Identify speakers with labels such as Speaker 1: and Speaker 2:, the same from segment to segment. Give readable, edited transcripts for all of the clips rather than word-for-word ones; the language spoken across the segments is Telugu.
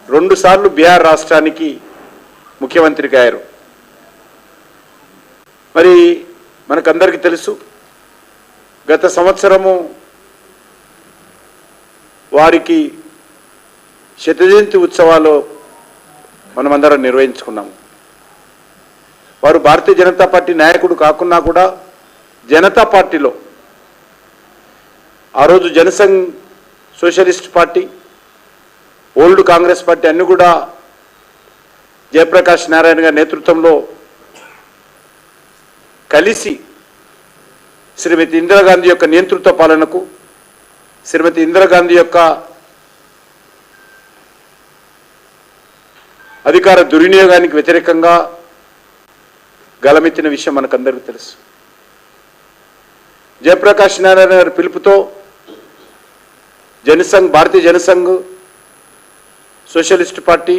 Speaker 1: 2 సార్లు బీహార్ రాష్ట్రానికి ముఖ్యమంత్రిగా అయ్యారు. మరి మనకందరికీ తెలుసు, గత సంవత్సరము వారికి శతజయంతి ఉత్సవాలు మనమందరం నిర్వహించుకున్నాము. వారు భారతీయ జనతా పార్టీ నాయకుడు కాకున్నా కూడా జనతా పార్టీలో ఆ రోజు Jan Sangh socialist party, old Congress party అన్నీ కూడా జయప్రకాష్ నారాయణ గారి నేతృత్వంలో కలిసి శ్రీమతి ఇందిరాగాంధీ యొక్క నియంతృత్వ పాలనకు, శ్రీమతి ఇందిరాగాంధీ యొక్క అధికార దుర్వినియోగానికి వ్యతిరేకంగా గలమెత్తిన విషయం మనకందరికీ తెలుసు. జయప్రకాష్ నారాయణ గారి పిలుపుతో జనసంఘ్, భారతీయ జనసంఘ్ సోషలిస్ట్ పార్టీ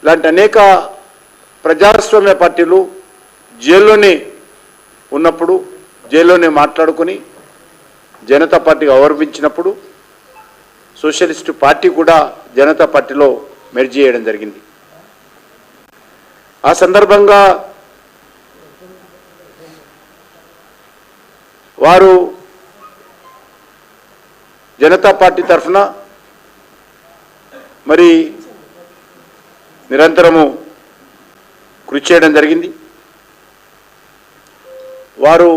Speaker 1: లాంటి అనేక ప్రజాస్వామ్య పార్టీలు జైల్లోనే ఉన్నప్పుడు, జైల్లోనే మాట్లాడుకొని జనతా పార్టీకి అవలంబించినప్పుడు సోషలిస్టు పార్టీ కూడా జనతా పార్టీలో మెర్జ్ చేయడం జరిగింది. ఆ సందర్భంగా వారు జనతా పార్టీ తరఫున మరి నిరంతరము కృషి చేయడం జరిగింది. వారు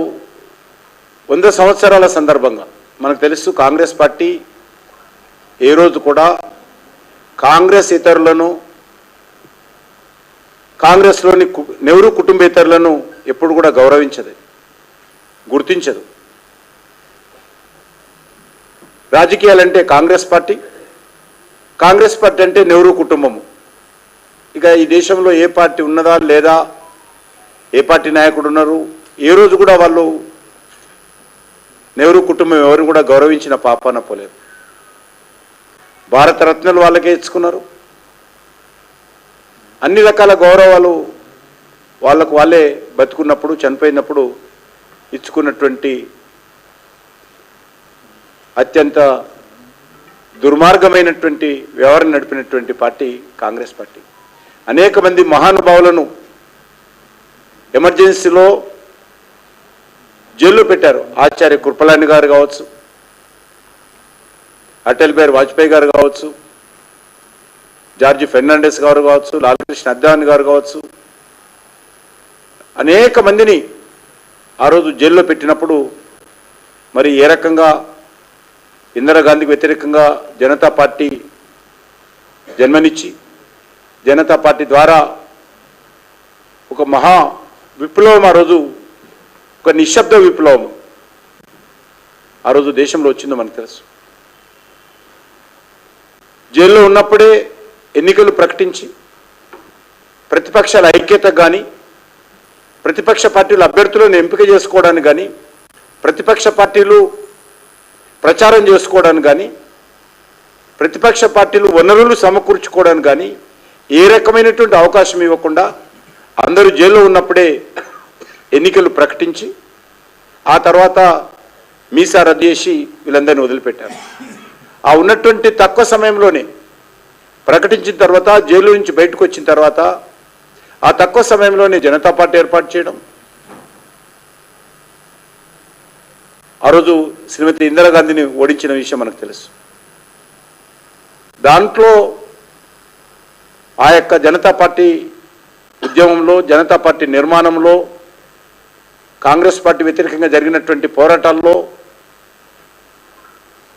Speaker 1: 100 సంవత్సరాల సందర్భంగా మనకు తెలుసు, కాంగ్రెస్ పార్టీ ఏ రోజు కూడా కాంగ్రెస్ ఇతరులను, కాంగ్రెస్లోని నెహ్రూ కుటుంబేతరులను ఎప్పుడు కూడా గౌరవించదు, గుర్తించదు. రాజకీయాలంటే కాంగ్రెస్ పార్టీ, కాంగ్రెస్ పార్టీ అంటే నెహ్రూ కుటుంబము. ఇక ఈ దేశంలో ఏ పార్టీ ఉన్నదా లేదా, ఏ పార్టీ నాయకుడు ఉన్నారు, ఏ రోజు కూడా వాళ్ళు నెహ్రూ కుటుంబం ఎవరు కూడా గౌరవించిన పాపాన పోలేదు. భారతరత్నలు వాళ్ళకే ఇచ్చుకున్నారు. అన్ని రకాల గౌరవాలు వాళ్ళకు వాళ్ళే బతుకున్నప్పుడు, చనిపోయినప్పుడు ఇచ్చుకున్నటువంటి అత్యంత దుర్మార్గమైనటువంటి వ్యవహారం నడిపినటువంటి పార్టీ కాంగ్రెస్ పార్టీ. అనేక మంది మహానుభావులను ఎమర్జెన్సీలో జైల్లో పెట్టారు. ఆచార్య కృపలాని గారు కావచ్చు, అటల్ బిహారీ వాజ్పేయి గారు కావచ్చు, జార్జి ఫెర్నాండెస్ గారు కావచ్చు, లాల్కృష్ణ అద్వానీ గారు కావచ్చు, అనేక మందిని ఆ రోజు జైల్లో పెట్టినప్పుడు మరి ఏ రకంగా ఇందిరాగాంధీకి వ్యతిరేకంగా జనతా పార్టీ జన్మనిచ్చి, జనతా పార్టీ ద్వారా ఒక మహా విప్లవం, ఆ రోజు ఒక నిశ్శబ్ద విప్లవం ఆ రోజు దేశంలో వచ్చిందో మనకు తెలుసు. జైల్లో ఉన్నప్పుడే ఎన్నికలు ప్రకటించి ప్రతిపక్షాల ఐక్యత కానీ, ప్రతిపక్ష పార్టీల అభ్యర్థులను ఎంపిక చేసుకోవడానికి కానీ, ప్రతిపక్ష పార్టీలు ప్రచారం చేసుకోవడానికి కానీ, ప్రతిపక్ష పార్టీలు వనరులు సమకూర్చుకోవడానికి కానీ ఏ రకమైనటువంటి అవకాశం ఇవ్వకుండా అందరూ జైల్లో ఉన్నప్పుడే ఎన్నికలు ప్రకటించి ఆ తర్వాత మీసా రద్దు చేసి వీళ్ళందరినీ వదిలిపెట్టారు. ఆ ఉన్నటువంటి తక్కువ సమయంలోనే ప్రకటించిన తర్వాత, జైలు నుంచి బయటకు వచ్చిన తర్వాత ఆ తక్కువ సమయంలోనే జనతా పార్టీ ఏర్పాటు చేయడం, ఆ రోజు శ్రీమతి ఇందిరాగాంధీని ఓడించిన విషయం మనకు తెలుసు. దాంట్లో ఆ యొక్క జనతా పార్టీ ఉద్యమంలో, జనతా పార్టీ నిర్మాణంలో, కాంగ్రెస్ పార్టీ వ్యతిరేకంగా జరిగినటువంటి పోరాటాల్లో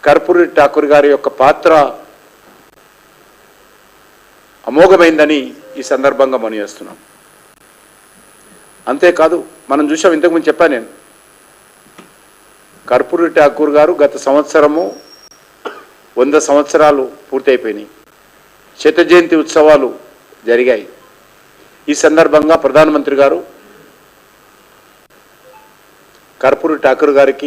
Speaker 1: కర్పూరి ఠాకూర్ గారి యొక్క పాత్ర అమోఘమైందని ఈ సందర్భంగా మనం చేస్తున్నాం. అంతేకాదు, మనం చూసాం, ఇంతకుముందు చెప్పాను నేను, కర్పూరి ఠాకూర్ గారు గత సంవత్సరము 100 సంవత్సరాలు పూర్తయిపోయినాయి. శత జయంతి ఉత్సవాలు జరిగాయి. ఈ సందర్భంగా ప్రధానమంత్రి గారు కర్పూరి ఠాకూర్ గారికి